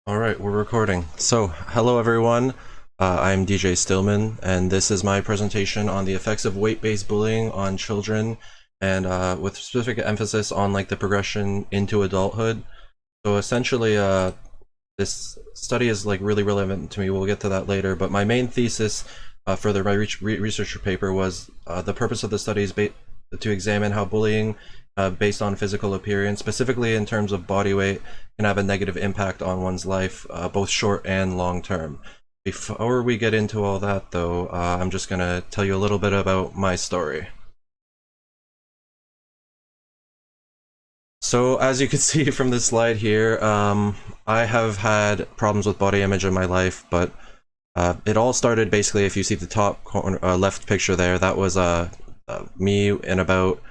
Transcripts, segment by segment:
All right, we're recording. So, hello everyone. I'm DJ Stillman, and this is my presentation on the effects of weight-based bullying on children, and with specific emphasis on like the progression into adulthood. So essentially, this study is like really relevant to me. We'll get to that later. But my main thesis for my research paper was the purpose of the study is to examine how bullying based on physical appearance, specifically in terms of body weight, can have a negative impact on one's life, both short and long term. Before we get into all that, though, I'm just going to tell you a little bit about my story. So, as you can see from this slide here, I have had problems with body image in my life, but it all started basically, if you see the top corner, left picture there, that was me in about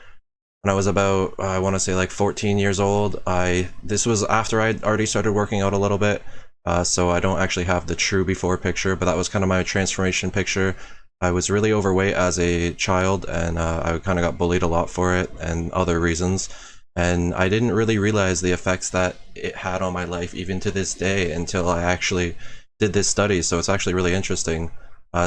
when I was about I want to say like 14 years old. This was after I'd already started working out a little bit, so I don't actually have the true before picture, but that was kind of my transformation picture. I was really overweight as a child, and I kind of got bullied a lot for it and other reasons. And I didn't really realize the effects that it had on my life even to this day until I actually did this study. So it's actually really interesting.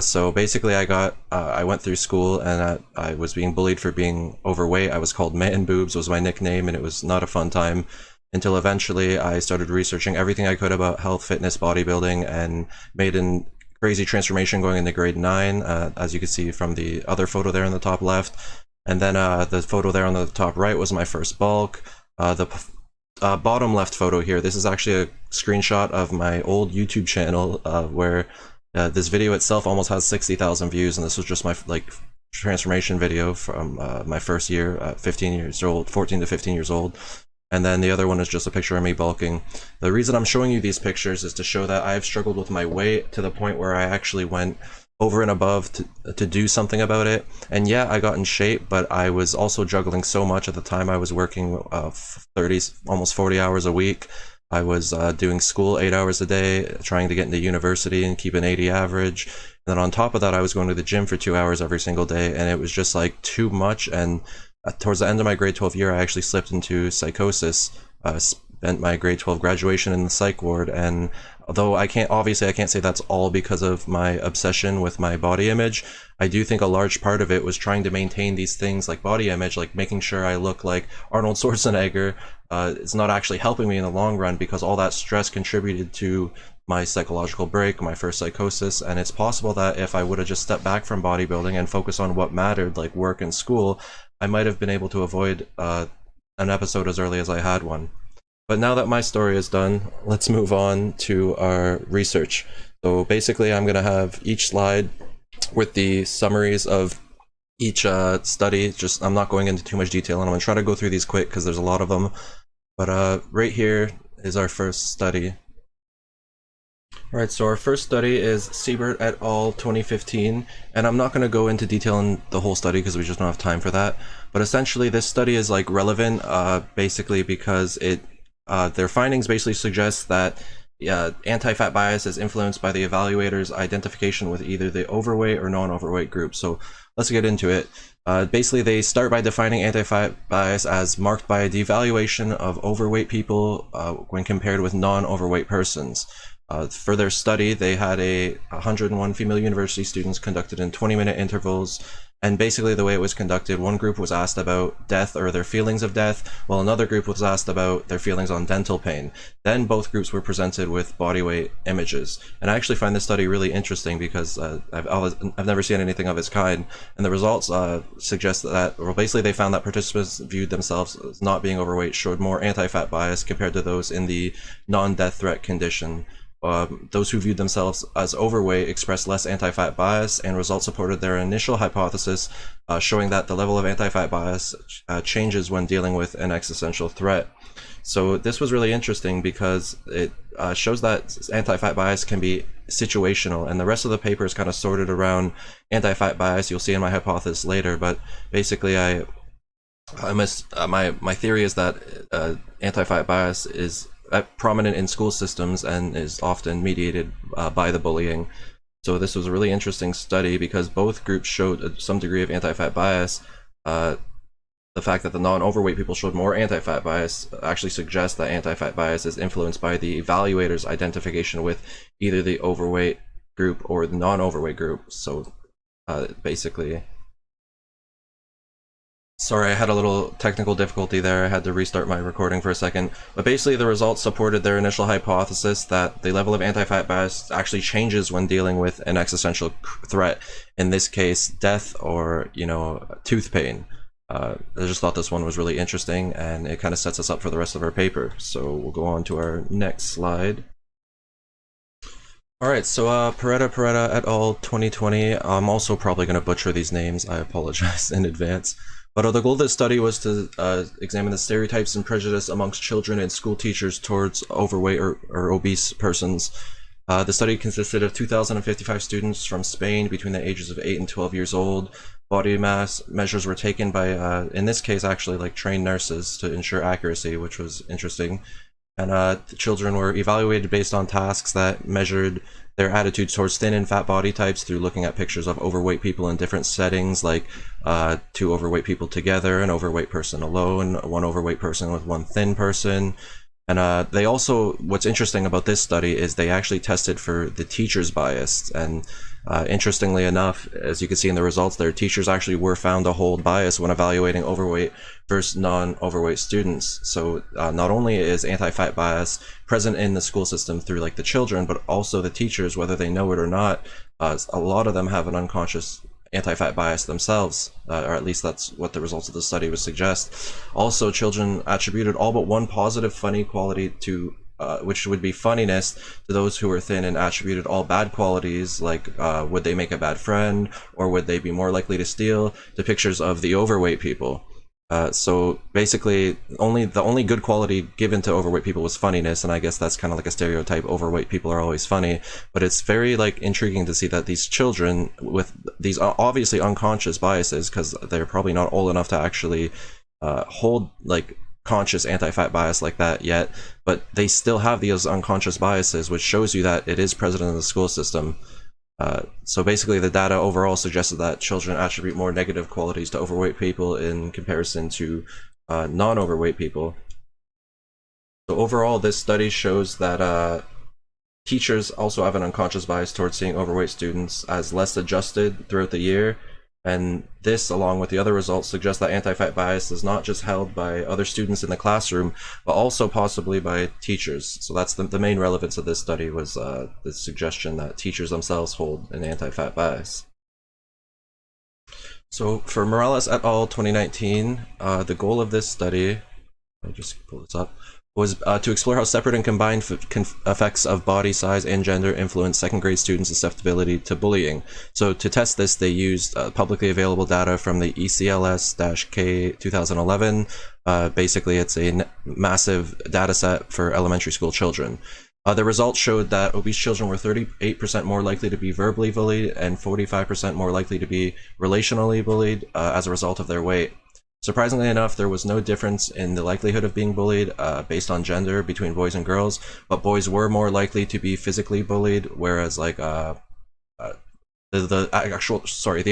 So basically, I went through school, and I was being bullied for being overweight. I was called Man Boobs was my nickname, and it was not a fun time until eventually I started researching everything I could about health, fitness, bodybuilding, and made a crazy transformation going into grade 9, as you can see from the other photo there in the top left. And then the photo there on the top right was my first bulk. The bottom left photo here, this is actually a screenshot of my old YouTube channel where this video itself almost has 60,000 views, and this was just my transformation video from my first year, 15 years old, 14 to 15 years old. And then the other one is just a picture of me bulking. The reason I'm showing you these pictures is to show that I've struggled with my weight to the point where I actually went over and above to do something about it. And yeah, I got in shape, but I was also juggling so much at the time. I was working 30, almost 40 hours a week. I was doing school 8 hours a day, trying to get into university and keep an 80 average. And then on top of that, I was going to the gym for 2 hours every single day, and it was just like too much. And towards the end of my grade 12 year, I actually slipped into psychosis. Spent my grade 12 graduation in the psych ward, and although I can't say that's all because of my obsession with my body image, I do think a large part of it was trying to maintain these things like body image, like making sure I look like Arnold Schwarzenegger. It's not actually helping me in the long run because all that stress contributed to my psychological break, my first psychosis. And it's possible that if I would have just stepped back from bodybuilding and focused on what mattered, like work and school, I might have been able to avoid an episode as early as I had one. But now that my story is done, let's move on to our research. So basically, I'm going to have each slide with the summaries of each study. Just I'm not going into too much detail, and I'm going to try to go through these quick because there's a lot of them. But right here is our first study. All right, so our first study is Siebert et al. 2015, and I'm not going to go into detail in the whole study because we just don't have time for that. But essentially, this study is like relevant, basically because their findings basically suggest that anti-fat bias is influenced by the evaluator's identification with either the overweight or non-overweight group. So let's get into it. Basically, they start by defining anti-fat bias as marked by a devaluation of overweight people when compared with non-overweight persons. For their study, they had 101 female university students conducted in 20-minute intervals. And basically the way it was conducted, one group was asked about death or their feelings of death, while another group was asked about their feelings on dental pain. Then both groups were presented with body weight images. And I actually find this study really interesting because I've never seen anything of its kind. And the results suggest that, well, basically they found that participants viewed themselves as not being overweight showed more anti-fat bias compared to those in the non-death threat condition. Those who viewed themselves as overweight expressed less anti-fat bias, and results supported their initial hypothesis, showing that the level of anti-fat bias changes when dealing with an existential threat. So this was really interesting because it shows that anti-fat bias can be situational, and the rest of the paper is kind of sorted around anti-fat bias. You'll see in my hypothesis later, but basically my theory is that anti-fat bias is prominent in school systems and is often mediated by the bullying. So this was a really interesting study because both groups showed some degree of anti-fat bias. the fact that the non-overweight people showed more anti-fat bias actually suggests that anti-fat bias is influenced by the evaluator's identification with either the overweight group or the non-overweight group. So basically, sorry, I had a little technical difficulty there. I had to restart my recording for a second. But basically, the results supported their initial hypothesis that the level of anti-fat bias actually changes when dealing with an existential threat. In this case, death or, tooth pain. I just thought this one was really interesting, and it kind of sets us up for the rest of our paper. So we'll go on to our next slide. All right, so Peretta et al. 2020. I'm also probably going to butcher these names. I apologize in advance. But the goal of this study was to examine the stereotypes and prejudice amongst children and school teachers towards overweight or obese persons. The study consisted of 2,055 students from Spain between the ages of 8 and 12 years old. Body mass measures were taken by, in this case, actually, like trained nurses to ensure accuracy, which was interesting. And the children were evaluated based on tasks that measured their attitudes towards thin and fat body types through looking at pictures of overweight people in different settings, like two overweight people together, an overweight person alone, one overweight person with one thin person. And they also, what's interesting about this study is they actually tested for the teacher's bias. And interestingly enough, as you can see in the results, their teachers actually were found to hold bias when evaluating overweight versus non-overweight students. So not only is anti-fat bias present in the school system through like the children, but also the teachers, whether they know it or not, a lot of them have an unconscious anti-fat bias themselves, or at least that's what the results of the study would suggest. Also, children attributed all but one positive funny quality to which would be funniness to those who were thin, and attributed all bad qualities, like would they make a bad friend or would they be more likely to steal, to pictures of the overweight people. So basically, the only good quality given to overweight people was funniness, and I guess that's kind of like a stereotype. Overweight people are always funny, but it's very like intriguing to see that these children with these obviously unconscious biases, because they're probably not old enough to actually hold like conscious anti-fat bias like that yet, but they still have these unconscious biases, which shows you that it is present in the school system. So basically, the data overall suggested that children attribute more negative qualities to overweight people in comparison to non-overweight people. So overall, this study shows that teachers also have an unconscious bias towards seeing overweight students as less adjusted throughout the year. And this, along with the other results, suggests that anti-fat bias is not just held by other students in the classroom, but also possibly by teachers. So that's the main relevance of this study, was the suggestion that teachers themselves hold an anti-fat bias. So for Morales et al. 2019, the goal of this study, I'll just pull this up, was to explore how separate and combined effects of body size and gender influence second grade students' susceptibility to bullying. So to test this, they used publicly available data from the ECLS-K 2011. Basically, it's a massive data set for elementary school children. The results showed that obese children were 38% more likely to be verbally bullied and 45% more likely to be relationally bullied as a result of their weight. Surprisingly enough, there was no difference in the likelihood of being bullied based on gender between boys and girls, but boys were more likely to be physically bullied, whereas like the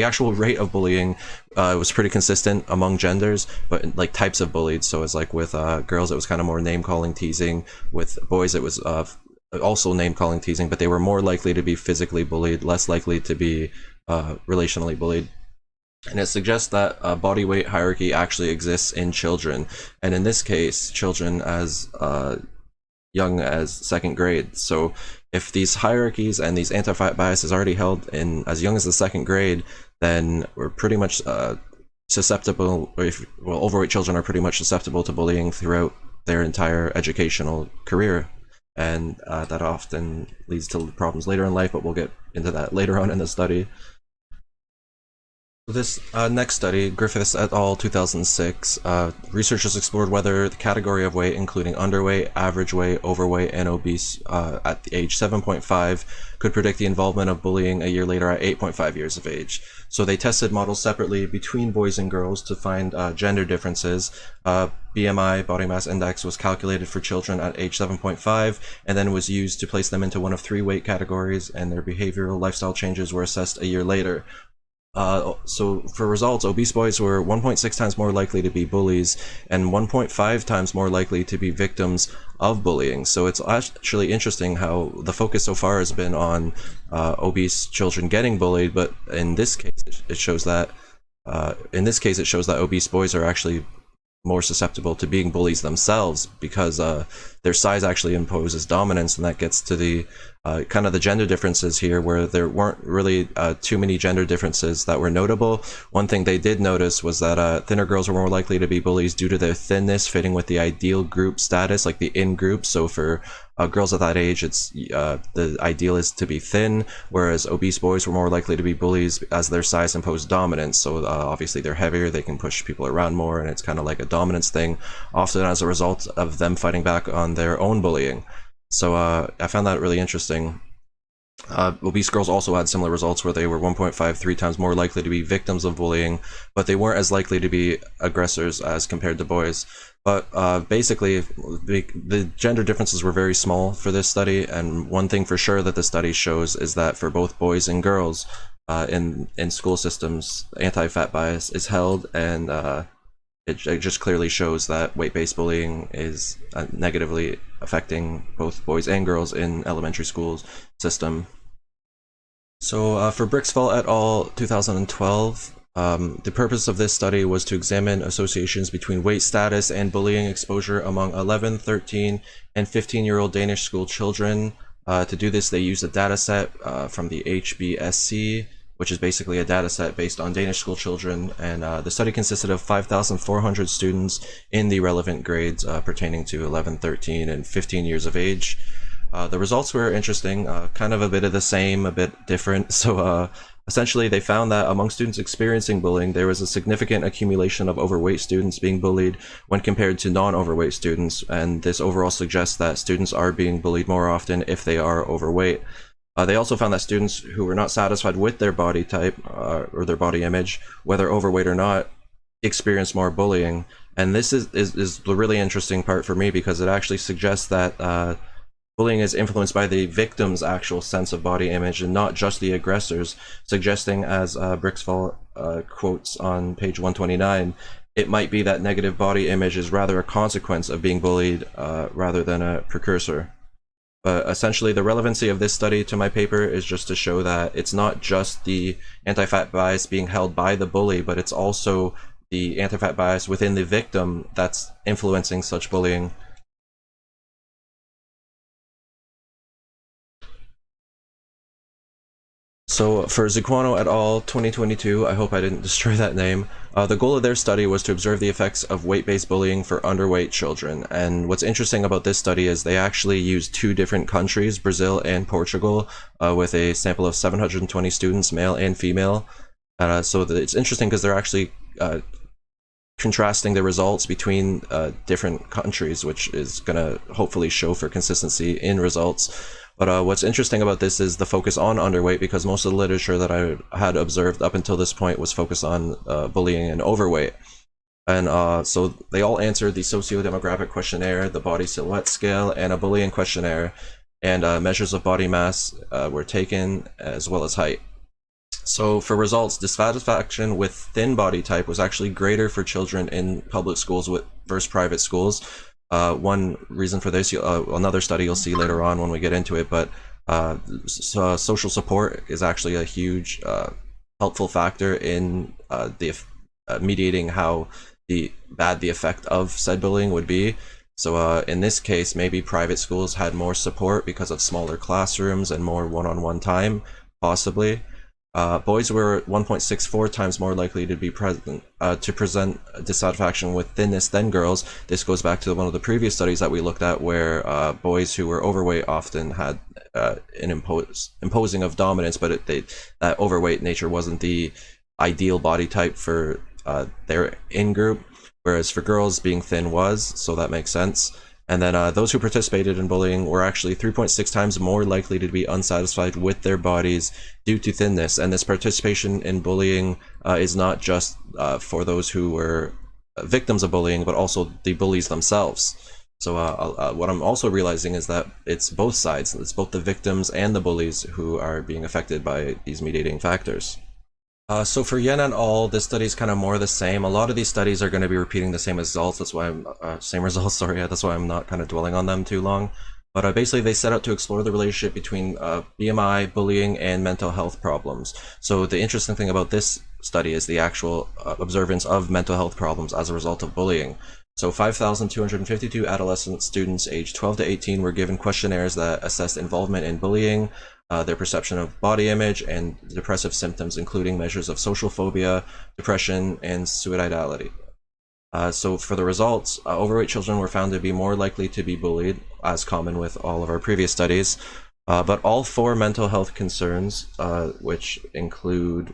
actual rate of bullying was pretty consistent among genders, but like types of bullied. So it's like with girls, it was kind of more name calling, teasing. With boys, it was also name calling, teasing, but they were more likely to be physically bullied, less likely to be relationally bullied. And it suggests that a body weight hierarchy actually exists in children, and in this case, children as young as second grade. So if these hierarchies and these anti-fat biases already held in as young as the second grade, then we're pretty much susceptible, overweight children are pretty much susceptible to bullying throughout their entire educational career. And that often leads to problems later in life, but we'll get into that later on in the study. This next study, Griffiths et al. 2006, researchers explored whether the category of weight, including underweight, average weight, overweight, and obese at the age 7.5, could predict the involvement of bullying a year later at 8.5 years of age. So they tested models separately between boys and girls to find gender differences. BMI, body mass index, was calculated for children at age 7.5 and then was used to place them into one of three weight categories, and their behavioral lifestyle changes were assessed a year later. So for results, obese boys were 1.6 times more likely to be bullies and 1.5 times more likely to be victims of bullying. So it's actually interesting how the focus so far has been on obese children getting bullied, but in this case, it shows that it shows that obese boys are actually more susceptible to being bullies themselves because their size actually imposes dominance, and that gets to the kind of the gender differences here, where there weren't really too many gender differences that were notable. One thing they did notice was that thinner girls were more likely to be bullies due to their thinness fitting with the ideal group status, like the in group. So for girls at that age, it's the ideal is to be thin, whereas obese boys were more likely to be bullies as their size imposed dominance. So obviously they're heavier, they can push people around more, and it's kind of like a dominance thing, often as a result of them fighting back on their own bullying. So I found that really interesting. Obese girls also had similar results where they were 1.53 times more likely to be victims of bullying, but they weren't as likely to be aggressors as compared to boys. But basically, the gender differences were very small for this study, and one thing for sure that the study shows is that for both boys and girls in school systems, anti-fat bias is held, and it just clearly shows that weight-based bullying is negatively affecting both boys and girls in elementary schools system. So for Brixfall et al. 2012, the purpose of this study was to examine associations between weight status and bullying exposure among 11, 13, and 15-year-old Danish school children. To do this, they used a data set from the HBSC, which is basically a data set based on Danish school children, and the study consisted of 5,400 students in the relevant grades pertaining to 11, 13, and 15 years of age. The results were interesting, kind of a bit of the same, a bit different. So essentially, they found that among students experiencing bullying, there was a significant accumulation of overweight students being bullied when compared to non-overweight students, and this overall suggests that students are being bullied more often if they are overweight. They also found that students who were not satisfied with their body type or their body image, whether overweight or not, experienced more bullying. And this is the really interesting part for me, because it actually suggests that bullying is influenced by the victim's actual sense of body image and not just the aggressors, suggesting, as Brixfall quotes on page 129, it might be that negative body image is rather a consequence of being bullied rather than a precursor. But essentially, the relevancy of this study to my paper is just to show that it's not just the anti-fat bias being held by the bully, but it's also the anti-fat bias within the victim that's influencing such bullying. So for Zuquano et al. 2022, I hope I didn't destroy that name, the goal of their study was to observe the effects of weight-based bullying for underweight children. And what's interesting about this study is they actually used two different countries, Brazil and Portugal, with a sample of 720 students, male and female. So it's interesting because they're actually contrasting the results between different countries, which is going to hopefully show for consistency in results. But what's interesting about this is the focus on underweight, because most of the literature that I had observed up until this point was focused on bullying and overweight. And so they all answered the socio-demographic questionnaire, the body silhouette scale, and a bullying questionnaire, and measures of body mass were taken, as well as height. So for results, dissatisfaction with thin body type was actually greater for children in public schools versus private schools. One reason for this, another study you'll see later on when we get into it, but social support is actually a huge helpful factor in mediating how bad the effect of said bullying would be. So in this case, maybe private schools had more support because of smaller classrooms and more one-on-one time, possibly. Boys were 1.64 times more likely to be present dissatisfaction with thinness than girls. This goes back to one of the previous studies that we looked at, where boys who were overweight often had an imposing of dominance, but that overweight nature wasn't the ideal body type for their in-group, whereas for girls, being thin was, so that makes sense. And then those who participated in bullying were actually 3.6 times more likely to be unsatisfied with their bodies due to thinness. And this participation in bullying is not just for those who were victims of bullying, but also the bullies themselves. So what I'm also realizing is that it's both sides. It's both the victims and the bullies who are being affected by these mediating factors. So for Yen and al, this study is kind of more the same. A lot of these studies are going to be repeating the same results. That's why I'm same results. Sorry, that's why I'm not kind of dwelling on them too long. But basically, they set out to explore the relationship between BMI, bullying, and mental health problems. So the interesting thing about this study is the actual observance of mental health problems as a result of bullying. So 5,252 adolescent students aged 12 to 18 were given questionnaires that assessed involvement in bullying, their perception of body image, and depressive symptoms, including measures of social phobia, depression, and suicidality. So for the results, overweight children were found to be more likely to be bullied, as common with all of our previous studies. But all four mental health concerns, which include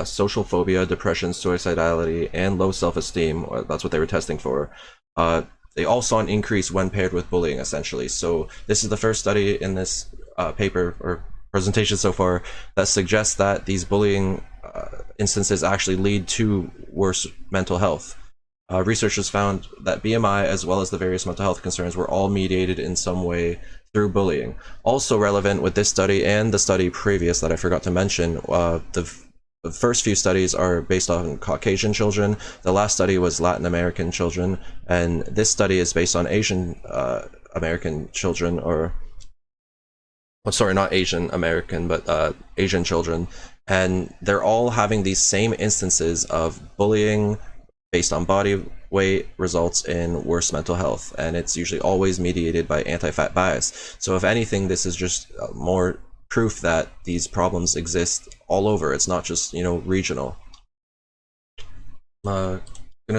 social phobia, depression, suicidality, and low self-esteem, that's what they were testing for, they all saw an increase when paired with bullying, essentially. So this is the first study in this paper or presentation so far that suggests that these bullying instances actually lead to worse mental health. Researchers found that BMI, as well as the various mental health concerns, were all mediated in some way through bullying. Also relevant with this study and the study previous that I forgot to mention, the first few studies are based on Caucasian children. The last study was Latin American children, and this study is based on Asian American children, or sorry, not Asian American, but Asian children, and they're all having these same instances of bullying based on body weight results in worse mental health, and it's usually always mediated by anti-fat bias. So if anything, this is just more proof that these problems exist all over. It's not just, regional. Gonna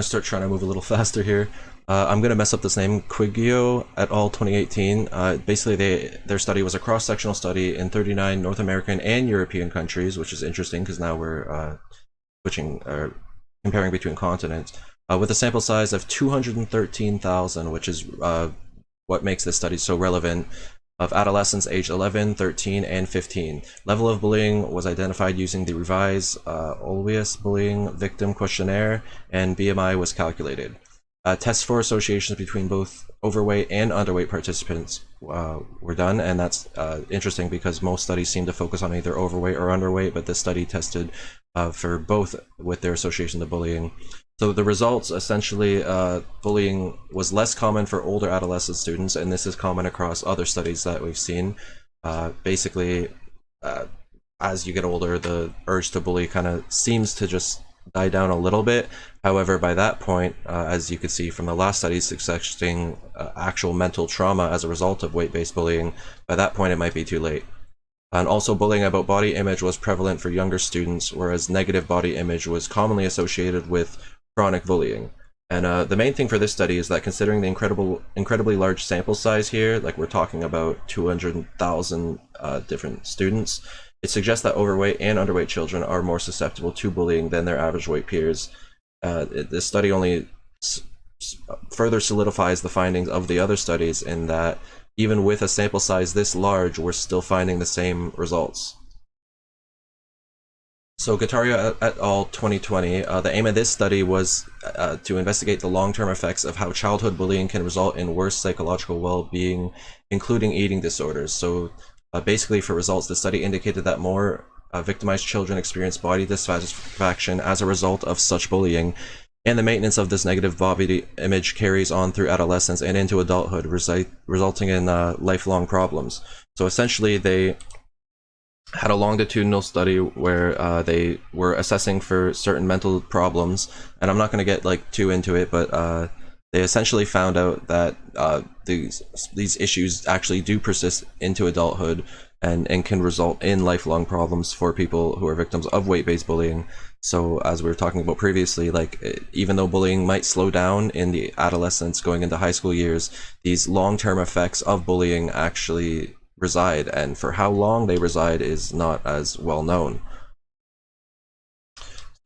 start trying to move a little faster here. I'm gonna mess up this name. Quiglio et al. 2018. Basically, their study was a cross-sectional study in 39 North American and European countries, which is interesting because now we're switching or comparing between continents, with a sample size of 213,000, which is what makes this study so relevant, of adolescents aged 11, 13, and 15. Level of bullying was identified using the revised Olweus Bullying Victim Questionnaire, and BMI was calculated. Tests for associations between both overweight and underweight participants were done, and that's interesting because most studies seem to focus on either overweight or underweight, but this study tested for both with their association to bullying. So the results, essentially, bullying was less common for older adolescent students, and this is common across other studies that we've seen. Basically, as you get older, the urge to bully kind of seems to just die down a little bit. However, by that point, as you could see from the last studies suggesting actual mental trauma as a result of weight-based bullying, by that point it might be too late. And also, bullying about body image was prevalent for younger students, whereas negative body image was commonly associated with chronic bullying. And the main thing for this study is that, considering the incredibly large sample size here, like we're talking about 200,000 different students, it suggests that overweight and underweight children are more susceptible to bullying than their average weight peers. This study only further solidifies the findings of the other studies in that even with a sample size this large, we're still finding the same results. So Guattari et al. 2020, the aim of this study was to investigate the long-term effects of how childhood bullying can result in worse psychological well-being, including eating disorders. So basically, for results, the study indicated that more victimized children experience body dissatisfaction as a result of such bullying, and the maintenance of this negative body image carries on through adolescence and into adulthood, resulting in lifelong problems. So essentially, they had a longitudinal study where they were assessing for certain mental problems, and I'm not going to get too into it, but they essentially found out that these issues actually do persist into adulthood and can result in lifelong problems for people who are victims of weight-based bullying. So as we were talking about previously, even though bullying might slow down in the adolescence going into high school years, these long-term effects of bullying actually reside, and for how long they reside is not as well known.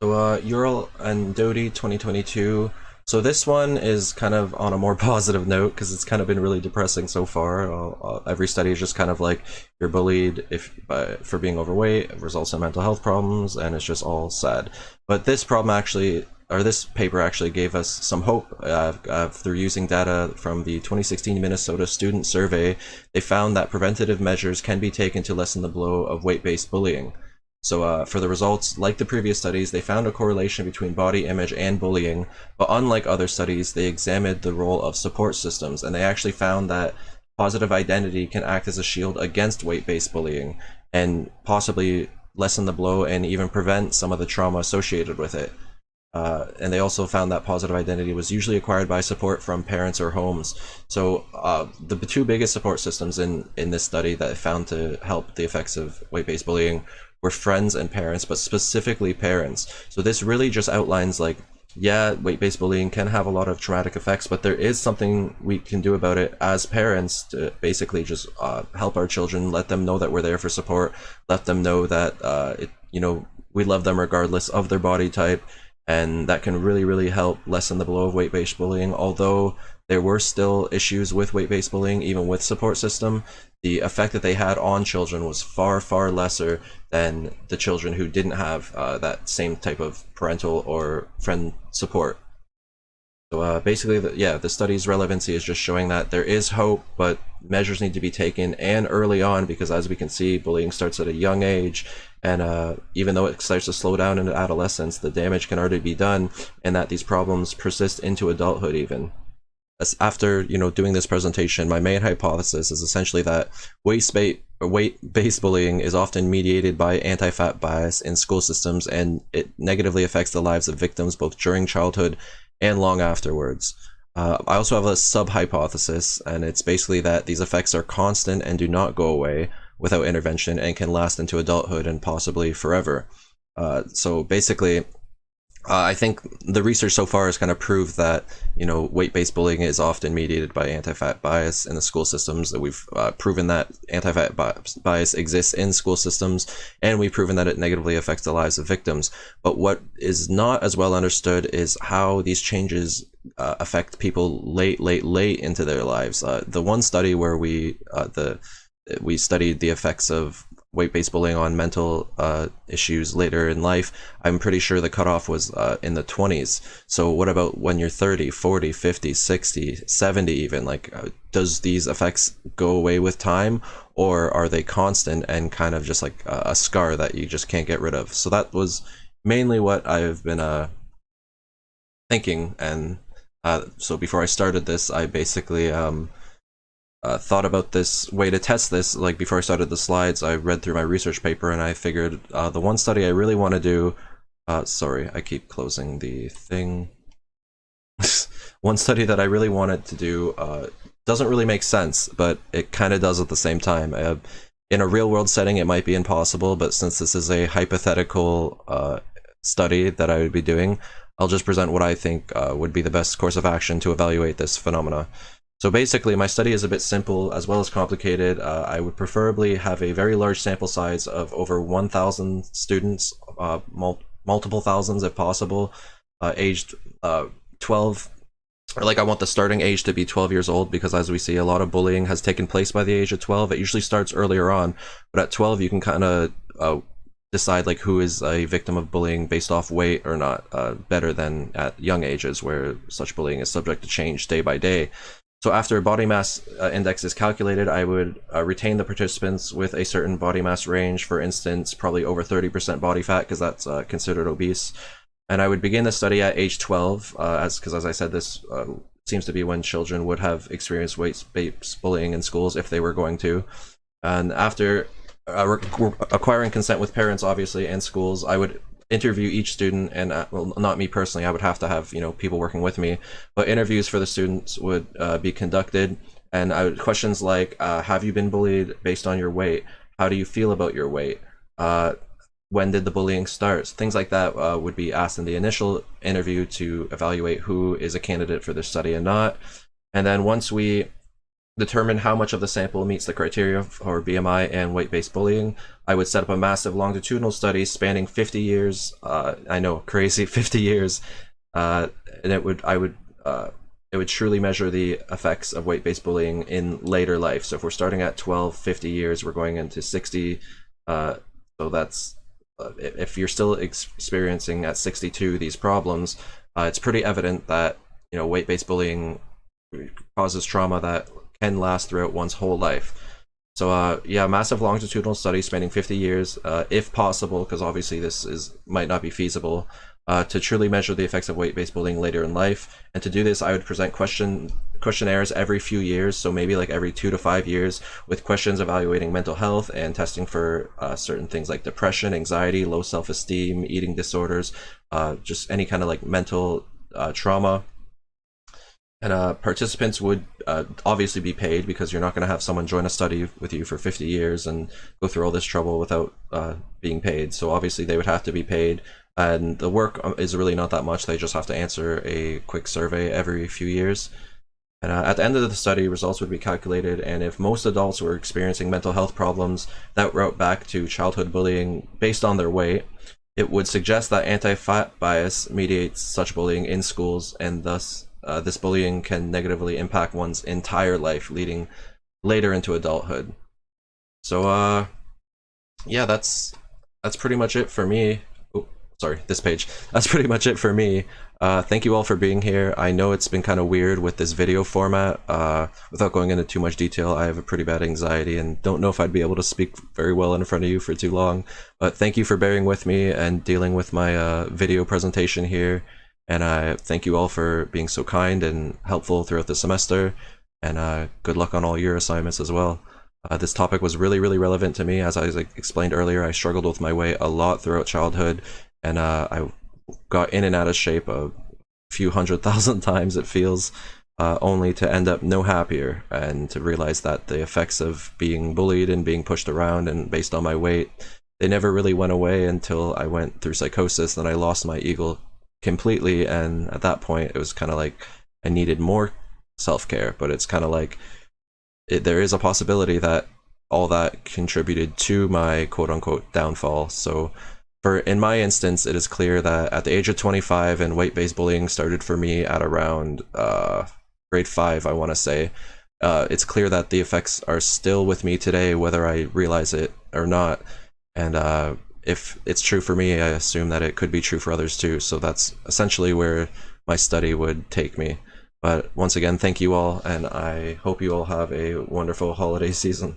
So Ural and Doty 2022. So this one is kind of on a more positive note because it's kind of been really depressing so far. Every study is just kind of like you're bullied for being overweight, it results in mental health problems, and it's just all sad. But this paper actually gave us some hope through using data from the 2016 Minnesota Student Survey. They found that preventative measures can be taken to lessen the blow of weight-based bullying. So for the results, like the previous studies, they found a correlation between body image and bullying, but unlike other studies, they examined the role of support systems, and they actually found that positive identity can act as a shield against weight-based bullying and possibly lessen the blow and even prevent some of the trauma associated with it. And they also found that positive identity was usually acquired by support from parents or homes. So the two biggest support systems in this study that found to help the effects of weight-based bullying were friends and parents, but specifically parents. So this really just outlines like, yeah, weight-based bullying can have a lot of traumatic effects, but there is something we can do about it as parents to basically just help our children, let them know that we're there for support, let them know that we love them regardless of their body type, and that can really, really help lessen the blow of weight-based bullying. Although there were still issues with weight-based bullying, even with support system, the effect that they had on children was far, far lesser than the children who didn't have that same type of parental or friend support. So basically, the study's relevancy is just showing that there is hope, but measures need to be taken, and early on, because as we can see, bullying starts at a young age, and even though it starts to slow down in adolescence, the damage can already be done, and that these problems persist into adulthood even. After doing this presentation, my main hypothesis is essentially that weight-based bullying is often mediated by anti-fat bias in school systems, and it negatively affects the lives of victims both during childhood and long afterwards. I also have a sub-hypothesis, and it's basically that these effects are constant and do not go away without intervention and can last into adulthood and possibly forever. So basically, I think the research so far has kind of proved that weight-based bullying is often mediated by anti-fat bias in the school systems. That we've proven that anti-fat bias exists in school systems, and we've proven that it negatively affects the lives of victims. But what is not as well understood is how these changes affect people late into their lives. The one study where we studied the effects of weight-based bullying on mental issues later in life, I'm pretty sure the cutoff was in the 20s. So what about when you're 30, 40, 50, 60, 70 even? Like, does these effects go away with time, or are they constant and kind of just like a scar that you just can't get rid of? So that was mainly what I've been thinking, and so before I started this, I basically thought about this way to test this. Like before I started the slides, I read through my research paper, and I figured the one study I really want to do, sorry, I keep closing the thing. One study that I really wanted to do doesn't really make sense, but it kind of does at the same time. In a real world setting, it might be impossible, but since this is a hypothetical study that I would be doing, I'll just present what I think would be the best course of action to evaluate this phenomena. So basically, my study is a bit simple as well as complicated. I would preferably have a very large sample size of over 1,000 students, multiple thousands if possible, aged 12, or like I want the starting age to be 12 years old, because as we see, a lot of bullying has taken place by the age of 12. It usually starts earlier on, but at 12 you can kind of decide like who is a victim of bullying based off weight or not, better than at young ages where such bullying is subject to change day by day. So after a body mass index is calculated, I would retain the participants with a certain body mass range, for instance, probably over 30% body fat, because that's considered obese. And I would begin the study at age 12, because as I said, this seems to be when children would have experienced weight-based bullying in schools if they were going to. And after acquiring consent with parents, obviously, and schools, I would interview each student, and well, not me personally, I would have to have people working with me, but interviews for the students would be conducted, and questions like have you been bullied based on your weight, how do you feel about your weight, when did the bullying start, things like that would be asked in the initial interview to evaluate who is a candidate for this study and not. And then once we determine how much of the sample meets the criteria for BMI and weight-based bullying, I would set up a massive longitudinal study spanning 50 years. I know, crazy, 50 years, and it would truly measure the effects of weight-based bullying in later life. So if we're starting at 12, 50 years, we're going into 60. So that's if you're still experiencing at 62 these problems, it's pretty evident that weight-based bullying causes trauma that can last throughout one's whole life. So yeah, massive longitudinal study spanning 50 years, if possible, because obviously this is might not be feasible, to truly measure the effects of weight-based bullying later in life. And to do this, I would present questionnaires every few years, so maybe like every 2 to 5 years, with questions evaluating mental health and testing for certain things like depression, anxiety, low self-esteem, eating disorders, just any kind of like mental trauma. And participants would obviously be paid, because you're not going to have someone join a study with you for 50 years and go through all this trouble without being paid. So obviously they would have to be paid. And the work is really not that much. They just have to answer a quick survey every few years. And at the end of the study, results would be calculated. And if most adults were experiencing mental health problems that route back to childhood bullying based on their weight, it would suggest that anti-fat bias mediates such bullying in schools, and thus this bullying can negatively impact one's entire life, leading later into adulthood. So yeah, that's pretty much it for me. Oh, sorry, this page. That's pretty much it for me. Thank you all for being here. I know it's been kind of weird with this video format. Without going into too much detail, I have a pretty bad anxiety and don't know if I'd be able to speak very well in front of you for too long. But thank you for bearing with me and dealing with my video presentation here. And I thank you all for being so kind and helpful throughout the semester. And good luck on all your assignments as well. This topic was really, really relevant to me. As I explained earlier, I struggled with my weight a lot throughout childhood, and I got in and out of shape a few 100,000 times, it feels, only to end up no happier, and to realize that the effects of being bullied and being pushed around and based on my weight, they never really went away until I went through psychosis. Then I lost my ego completely, and at that point it was kind of like I needed more self-care. But it's kind of like there is a possibility that all that contributed to my quote-unquote downfall. So in my instance, it is clear that at the age of 25, and weight-based bullying started for me at around grade 5, I want to say, it's clear that the effects are still with me today, whether I realize it or not. And if it's true for me, I assume that it could be true for others too. So that's essentially where my study would take me. But once again, thank you all, and I hope you all have a wonderful holiday season.